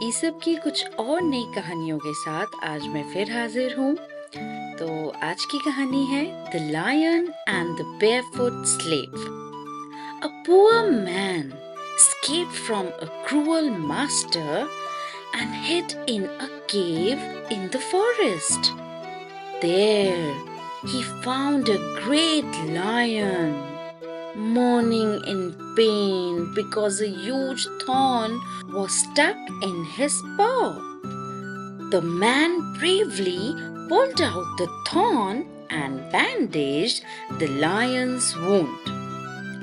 इस सब की कुछ और नई कहानियों के साथ आज मैं फिर हाजिर हूँ। तो आज की कहानी है the lion and the barefoot slave. A poor man escaped from a cruel master and hid in a cave in the forest. There he found a great lion mourning in pain because a huge thorn was stuck in his paw. The man bravely pulled out the thorn and bandaged the lion's wound.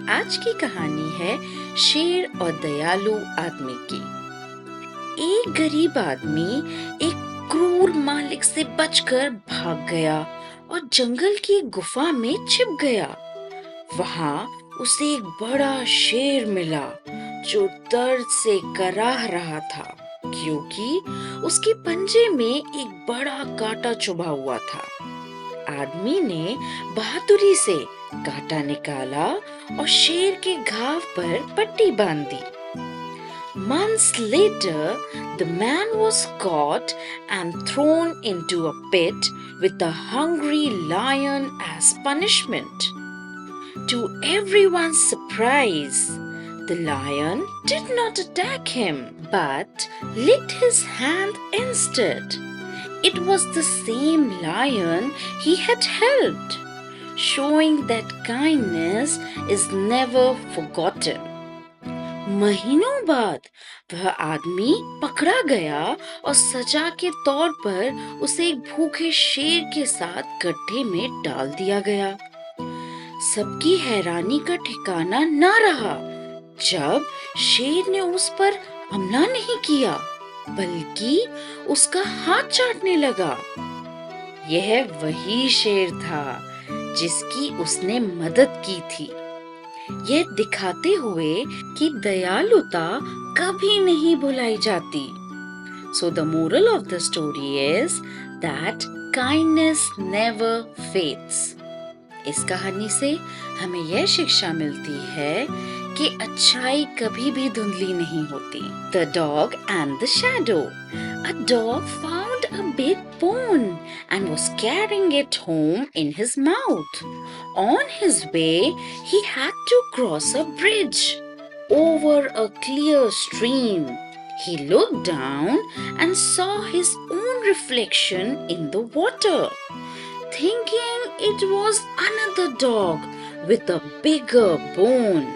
आज की कहानी है शेर और दयालु आदमी की। एक गरीब आदमी एक क्रूर मालिक से बचकर भाग गया और जंगल की गुफा में छिप गया। वहां उसे एक बड़ा शेर मिला जो दर्द से कराह रहा था क्योंकि उसके पंजे में एक बड़ा कांटा चुभा हुआ था। आदमी ने बहादुरी से कांटा निकाला और शेर के घाव पर पट्टी बांध दी। Months later, the man was caught and thrown into a pit with a hungry lion as punishment. To everyone's surprise, the lion did not attack him but licked his hand instead. It was the same lion he had helped, showing that kindness is never forgotten. महीनों बाद वह आदमी पकड़ा गया और सजा के तौर पर उसे एक भूखे शेर के साथ गड्ढे में डाल दिया गया। सबकी हैरानी का ठिकाना न रहा जब शेर ने उस पर हमला नहीं किया बल्कि उसका हाथ चाटने लगा। यह वही शेर था जिसकी उसने मदद की थी, यह दिखाते हुए कि दयालुता कभी नहीं भुलाई जाती। So the moral of the story is that kindness never fades. इस कहानी से हमें यह शिक्षा मिलती है कि अच्छाई कभी भी धुंधली नहीं होती। The dog and the shadow. A dog found a big bone and was carrying it home in his mouth. On his way, he had to cross a bridge over a clear stream. He looked down and saw his own reflection in the water, thinking it was another dog with a bigger bone.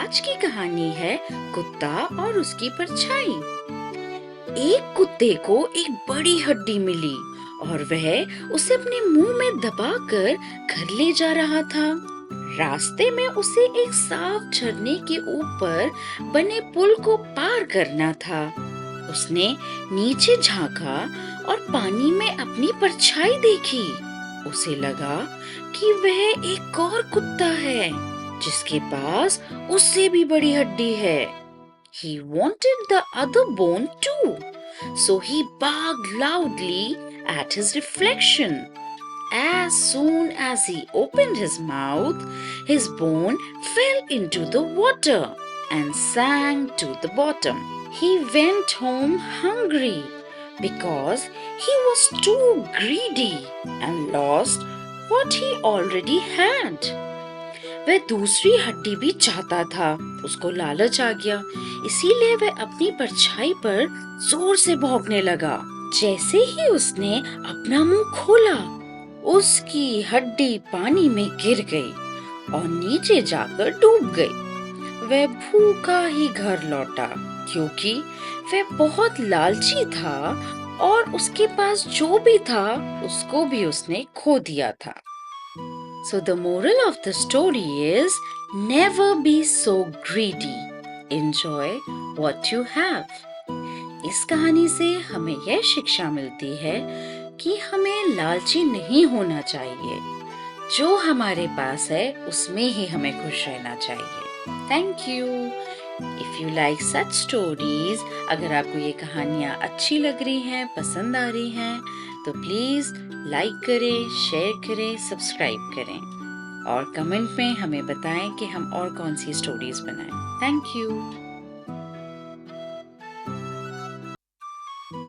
आज की कहानी है कुत्ता और उसकी परछाई। एक कुत्ते को एक बड़ी हड्डी मिली और वह उसे अपने मुंह में दबाकर घर ले जा रहा था। रास्ते में उसे एक साफ झरने के ऊपर बने पुल को पार करना था। उसने नीचे झांका और पानी में अपनी परछाई देखी। उसे लगा कि वह एक और कुत्ता है जिसके पास उससे भी बड़ी हड्डी है। He wanted the other bone too, so he barked loudly at his reflection. As soon as he opened his mouth, his bone fell into the water and sank to the bottom. He went home hungry because he was too greedy and lost what he already had. वह दूसरी हड्डी भी चाहता था, उसको लालच आ गया, इसीलिए वह अपनी परछाई पर जोर से भौंकने लगा। जैसे ही उसने अपना मुंह खोला, उसकी हड्डी पानी में गिर गई और नीचे जाकर डूब गई। वह भूखा ही घर लौटा क्योंकि वह बहुत लालची था और उसके पास जो भी था उसको भी उसने खो दिया था। So the moral of the story is never be so greedy. Enjoy what you have. इस कहानी से हमें यह शिक्षा मिलती है कि हमें लालची नहीं होना चाहिए। जो हमारे पास है उसमें ही हमें खुश रहना चाहिए। Thank you. If you like such stories, अगर आपको ये कहानियाँ अच्छी लग रही हैं, पसंद आ रही हैं, तो प्लीज लाइक करें, शेयर करें, सब्सक्राइब करें और कमेंट में हमें बताएं कि हम और कौन सी स्टोरीज बनाएं। Thank you.